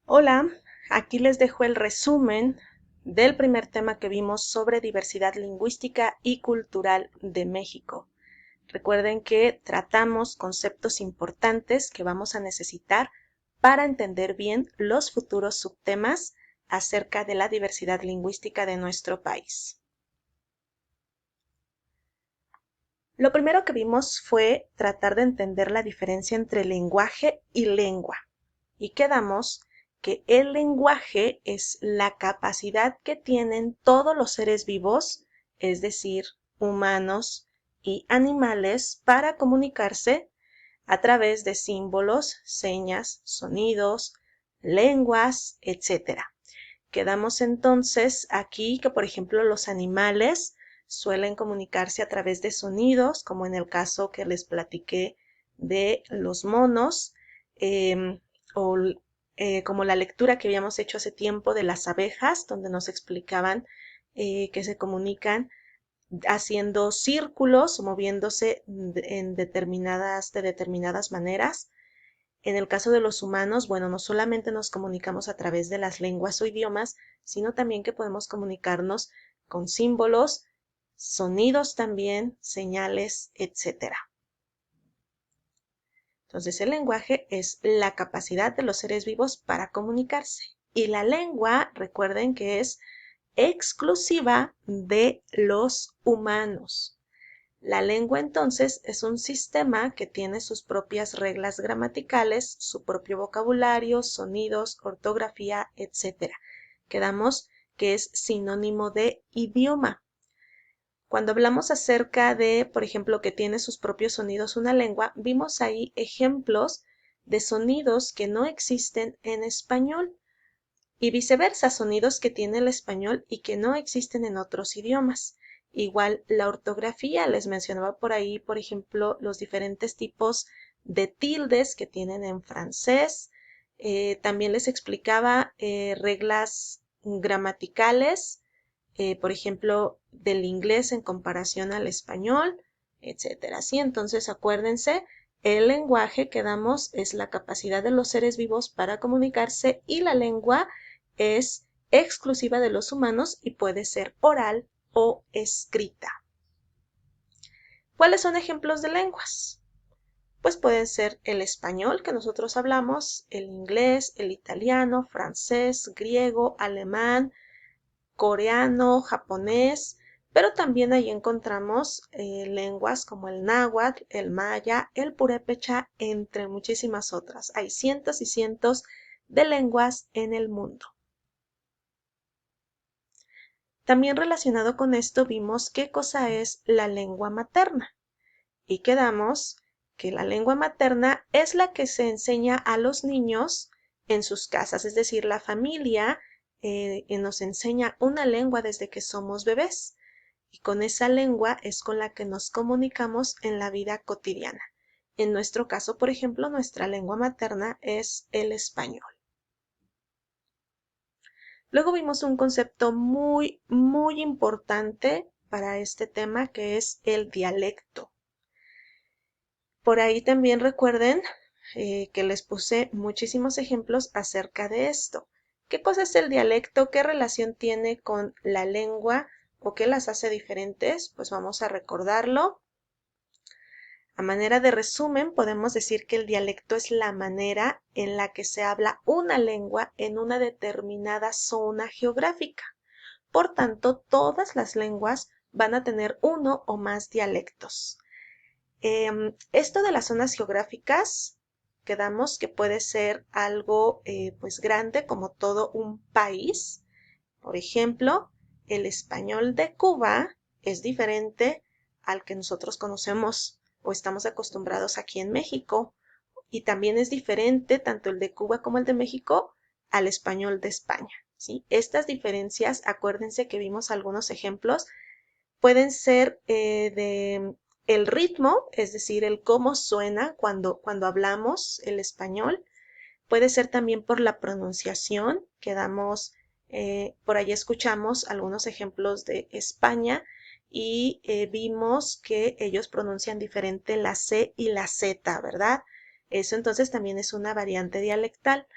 Hola, aquí les dejo el resumen del primer tema que vimos sobre diversidad lingüística y cultural de México. Recuerden que tratamos conceptos importantes que vamos a necesitar para entender bien los futuros subtemas acerca de la diversidad lingüística de nuestro país. Lo primero que vimos fue tratar de entender la diferencia entre lenguaje y lengua, y quedamos que el lenguaje es la capacidad que tienen todos los seres vivos, es decir, humanos y animales, para comunicarse a través de símbolos, señas, sonidos, lenguas, etc. Quedamos entonces aquí que, por ejemplo, los animales suelen comunicarse a través de sonidos, como en el caso que les platiqué de los monos, o como la lectura que habíamos hecho hace tiempo de las abejas, donde nos explicaban que se comunican haciendo círculos, moviéndose de determinadas maneras. En el caso de los humanos, bueno, no solamente nos comunicamos a través de las lenguas o idiomas, sino también que podemos comunicarnos con símbolos, sonidos también, señales, etc. Entonces, el lenguaje es la capacidad de los seres vivos para comunicarse. Y la lengua, recuerden que es exclusiva de los humanos. La lengua entonces es un sistema que tiene sus propias reglas gramaticales, su propio vocabulario, sonidos, ortografía, etc. Quedamos que es sinónimo de idioma. Cuando hablamos acerca de, por ejemplo, que tiene sus propios sonidos una lengua, vimos ahí ejemplos de sonidos que no existen en español y viceversa, sonidos que tiene el español y que no existen en otros idiomas. Igual la ortografía, les mencionaba por ahí, por ejemplo, los diferentes tipos de tildes que tienen en francés. También les explicaba reglas gramaticales, por ejemplo, del inglés en comparación al español, etcétera. ¿Sí? Entonces, acuérdense, el lenguaje que damos es la capacidad de los seres vivos para comunicarse y la lengua es exclusiva de los humanos y puede ser oral o escrita. ¿Cuáles son ejemplos de lenguas? Pues pueden ser el español que nosotros hablamos, el inglés, el italiano, francés, griego, alemán, coreano, japonés, pero también ahí encontramos lenguas como el náhuatl, el maya, el purépecha, entre muchísimas otras. Hay cientos y cientos de lenguas en el mundo. También relacionado con esto vimos qué cosa es la lengua materna y quedamos que la lengua materna es la que se enseña a los niños en sus casas, es decir, la familia nos enseña una lengua desde que somos bebés y con esa lengua es con la que nos comunicamos en la vida cotidiana. En nuestro caso, por ejemplo, nuestra lengua materna es el español. Luego vimos un concepto muy importante para este tema que es el dialecto. Por ahí también recuerden que les puse muchísimos ejemplos acerca de esto. ¿Qué cosa es el dialecto? ¿Qué relación tiene con la lengua o qué las hace diferentes? Pues vamos a recordarlo. A manera de resumen, podemos decir que el dialecto es la manera en la que se habla una lengua en una determinada zona geográfica. Por tanto, todas las lenguas van a tener uno o más dialectos. Esto de las zonas geográficas, quedamos que puede ser algo pues grande como todo un país. Por ejemplo, el español de Cuba es diferente al que nosotros conocemos o estamos acostumbrados aquí en México. Y también es diferente tanto el de Cuba como el de México al español de España, ¿sí? Estas diferencias, acuérdense que vimos algunos ejemplos, pueden ser de el ritmo, es decir, el cómo suena cuando hablamos el español. Puede ser también por la pronunciación, que damos, por ahí escuchamos algunos ejemplos de España y vimos que ellos pronuncian diferente la C y la Z, ¿verdad? Eso entonces también es una variante dialectal.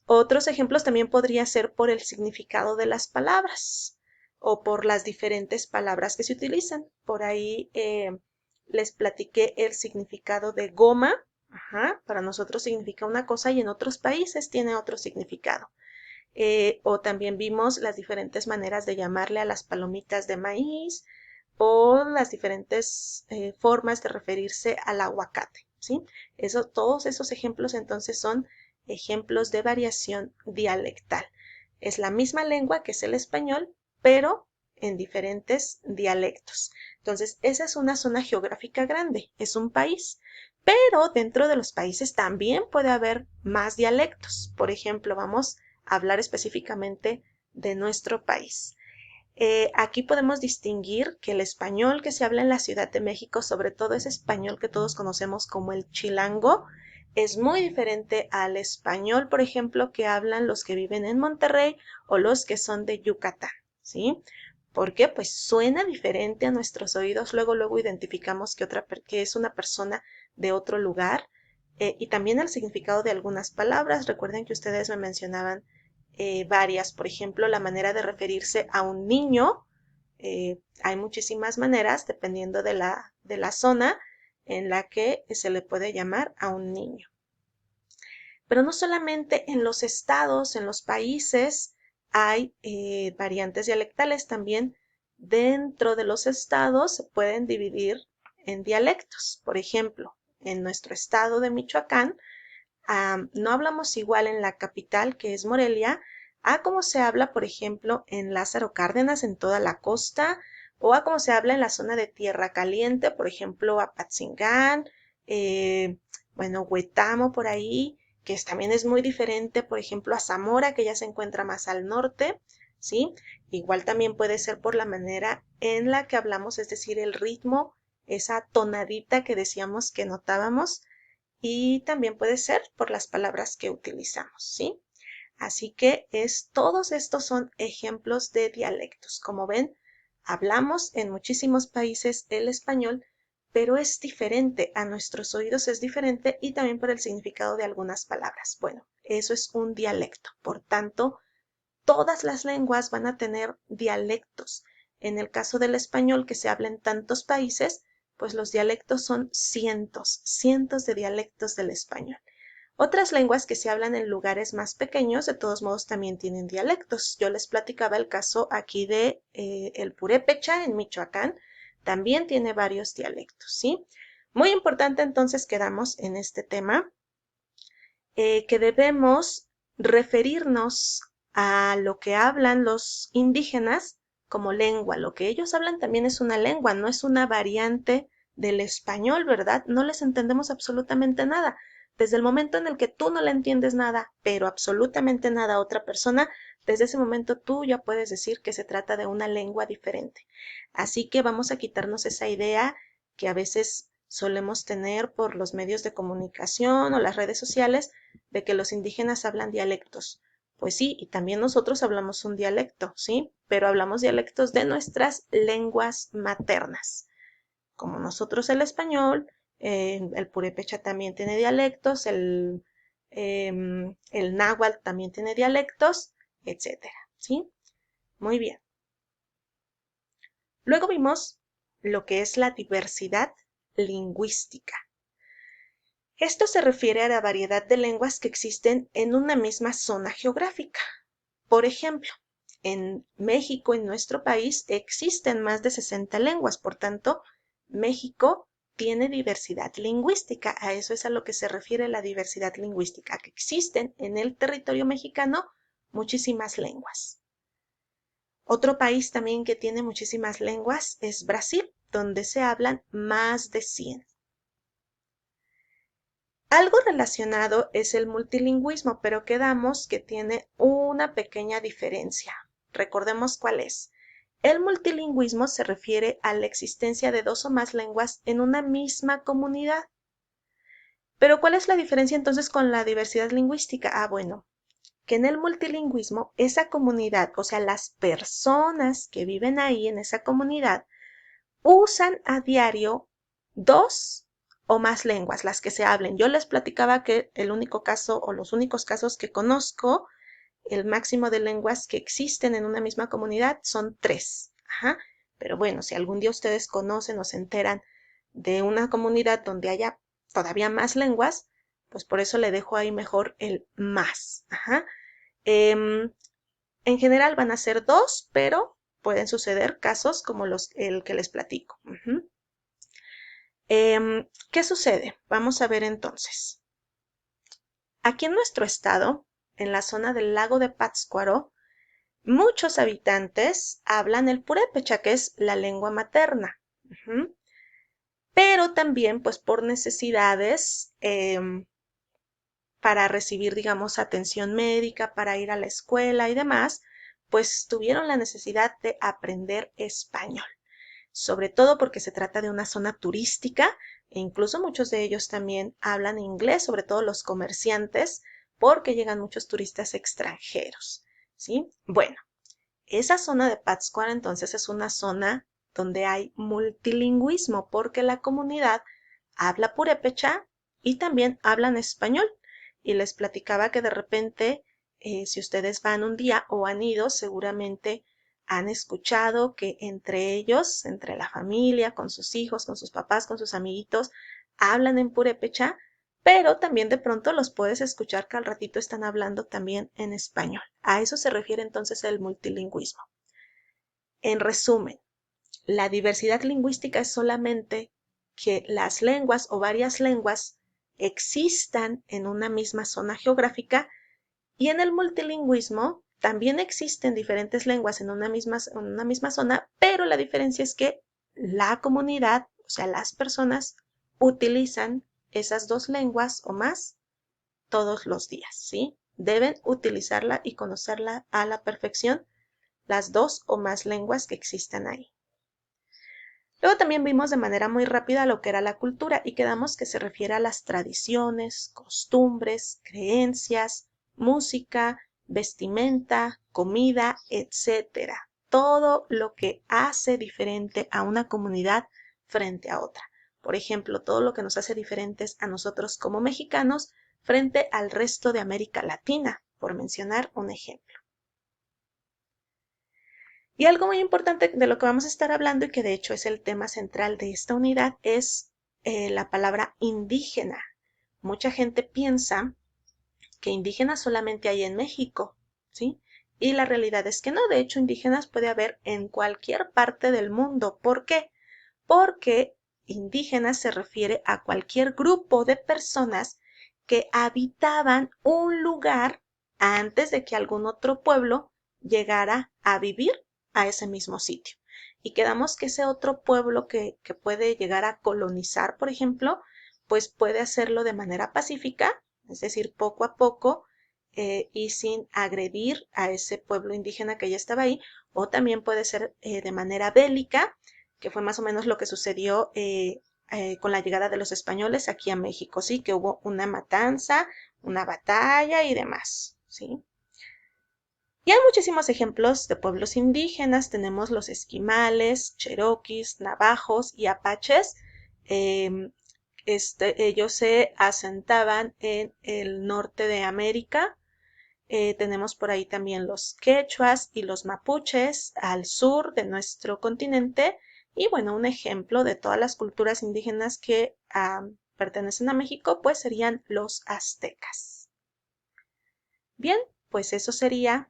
Otros ejemplos también podría ser por el significado de las palabras o por las diferentes palabras que se utilizan. Por ahí les platiqué el significado de goma. Ajá, para nosotros significa una cosa y en otros países tiene otro significado. O también vimos las diferentes maneras de llamarle a las palomitas de maíz o las diferentes formas de referirse al aguacate, ¿sí? Todos esos ejemplos entonces son ejemplos de variación dialectal. Es la misma lengua que es el español, pero en diferentes dialectos. Entonces, esa es una zona geográfica grande, es un país, pero dentro de los países también puede haber más dialectos. Por ejemplo, vamos a hablar específicamente de nuestro país. Aquí podemos distinguir que el español que se habla en la Ciudad de México, sobre todo ese español que todos conocemos como el chilango, es muy diferente al español, por ejemplo, que hablan los que viven en Monterrey o los que son de Yucatán, ¿sí? ¿Por qué? Pues suena diferente a nuestros oídos, luego identificamos que es una persona de otro lugar, y también el significado de algunas palabras. Recuerden que ustedes me mencionaban varias, por ejemplo, la manera de referirse a un niño. Hay muchísimas maneras dependiendo de la zona en la que se le puede llamar a un niño. Pero no solamente en los estados, en los países hay variantes dialectales, también dentro de los estados se pueden dividir en dialectos. Por ejemplo, en nuestro estado de Michoacán, no hablamos igual en la capital, que es Morelia, a como se habla, por ejemplo, en Lázaro Cárdenas, en toda la costa, o a como se habla en la zona de Tierra Caliente, por ejemplo, Apatzingán, bueno, Huetamo por ahí, que también es muy diferente, por ejemplo, a Zamora, que ya se encuentra más al norte, ¿sí? Igual también puede ser por la manera en la que hablamos, es decir, el ritmo, esa tonadita que decíamos que notábamos, y también puede ser por las palabras que utilizamos, ¿sí? Así que todos estos son ejemplos de dialectos. Como ven, hablamos en muchísimos países el español, pero es diferente, a nuestros oídos es diferente y también por el significado de algunas palabras. Bueno, eso es un dialecto. Por tanto, todas las lenguas van a tener dialectos. En el caso del español, que se habla en tantos países, pues los dialectos son cientos, cientos de dialectos del español. Otras lenguas que se hablan en lugares más pequeños, de todos modos, también tienen dialectos. Yo les platicaba el caso aquí de el purépecha en Michoacán, también tiene varios dialectos, ¿sí? Muy importante entonces quedamos en este tema, que debemos referirnos a lo que hablan los indígenas como lengua. Lo que ellos hablan también es una lengua, no es una variante del español, ¿verdad? No les entendemos absolutamente nada. Desde el momento en el que tú no le entiendes nada, pero absolutamente nada a otra persona, desde ese momento tú ya puedes decir que se trata de una lengua diferente. Así que vamos a quitarnos esa idea que a veces solemos tener por los medios de comunicación o las redes sociales de que los indígenas hablan dialectos. Pues sí, y también nosotros hablamos un dialecto, ¿sí? Pero hablamos dialectos de nuestras lenguas maternas. Como nosotros el español, el purépecha también tiene dialectos, el náhuatl también tiene dialectos, etcétera, ¿sí? Muy bien. Luego vimos lo que es la diversidad lingüística. Esto se refiere a la variedad de lenguas que existen en una misma zona geográfica. Por ejemplo, en México, en nuestro país, existen más de 60 lenguas, por tanto, México tiene diversidad lingüística. A eso es a lo que se refiere la diversidad lingüística, que existen en el territorio mexicano muchísimas lenguas. Otro país también que tiene muchísimas lenguas es Brasil, donde se hablan más de 100. Algo relacionado es el multilingüismo, pero quedamos que tiene una pequeña diferencia. Recordemos cuál es. El multilingüismo se refiere a la existencia de dos o más lenguas en una misma comunidad. Pero ¿cuál es la diferencia entonces con la diversidad lingüística? Bueno, que en el multilingüismo esa comunidad, o sea, las personas que viven ahí en esa comunidad, usan a diario dos o más lenguas, las que se hablen. Yo les platicaba que el único caso o los únicos casos que conozco, el máximo de lenguas que existen en una misma comunidad son 3. Ajá. Pero bueno, si algún día ustedes conocen o se enteran de una comunidad donde haya todavía más lenguas, pues por eso le dejo ahí mejor el más. Ajá. En general van a ser 2, pero pueden suceder casos como el que les platico. ¿Qué sucede? Vamos a ver entonces. Aquí en nuestro estado, en la zona del lago de Pátzcuaro, muchos habitantes hablan el purépecha, que es la lengua materna. Pero también, pues por necesidades, para recibir, digamos, atención médica, para ir a la escuela y demás, pues tuvieron la necesidad de aprender español. Sobre todo porque se trata de una zona turística e incluso muchos de ellos también hablan inglés, sobre todo los comerciantes, porque llegan muchos turistas extranjeros, ¿sí? Bueno, esa zona de Pátzcuaro entonces es una zona donde hay multilingüismo porque la comunidad habla purépecha y también hablan español. Y les platicaba que de repente, si ustedes van un día o han ido, seguramente han escuchado que entre ellos, entre la familia, con sus hijos, con sus papás, con sus amiguitos, hablan en purépecha, pero también de pronto los puedes escuchar que al ratito están hablando también en español. A eso se refiere entonces el multilingüismo. En resumen, la diversidad lingüística es solamente que las lenguas o varias lenguas existan en una misma zona geográfica, y en el multilingüismo también existen diferentes lenguas en una misma zona, pero la diferencia es que la comunidad, o sea, las personas, utilizan esas 2 lenguas o más todos los días, ¿sí? Deben utilizarla y conocerla a la perfección, las 2 o más lenguas que existan ahí. Luego también vimos de manera muy rápida lo que era la cultura y quedamos que se refiere a las tradiciones, costumbres, creencias, música, vestimenta, comida, etcétera. Todo lo que hace diferente a una comunidad frente a otra. Por ejemplo, todo lo que nos hace diferentes a nosotros como mexicanos frente al resto de América Latina, por mencionar un ejemplo. Y algo muy importante de lo que vamos a estar hablando y que de hecho es el tema central de esta unidad es la palabra indígena. Mucha gente piensa que indígenas solamente hay en México, ¿sí? Y la realidad es que no, de hecho indígenas puede haber en cualquier parte del mundo. ¿Por qué? Porque indígenas se refiere a cualquier grupo de personas que habitaban un lugar antes de que algún otro pueblo llegara a vivir a ese mismo sitio. Y quedamos que ese otro pueblo que puede llegar a colonizar, por ejemplo, pues puede hacerlo de manera pacífica, es decir, poco a poco, y sin agredir a ese pueblo indígena que ya estaba ahí, o también puede ser de manera bélica, que fue más o menos lo que sucedió con la llegada de los españoles aquí a México, ¿sí? Que hubo una matanza, una batalla y demás, ¿sí? Y hay muchísimos ejemplos de pueblos indígenas. Tenemos los esquimales, cheroquis, navajos y apaches. Ellos se asentaban en el norte de América. Tenemos por ahí también los quechuas y los mapuches al sur de nuestro continente. Y bueno, un ejemplo de todas las culturas indígenas que pertenecen a México, pues serían los aztecas. Bien, pues eso sería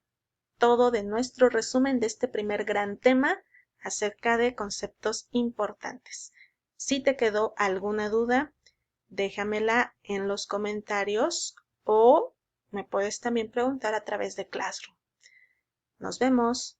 todo de nuestro resumen de este primer gran tema acerca de conceptos importantes. Si te quedó alguna duda, déjamela en los comentarios o me puedes también preguntar a través de Classroom. Nos vemos.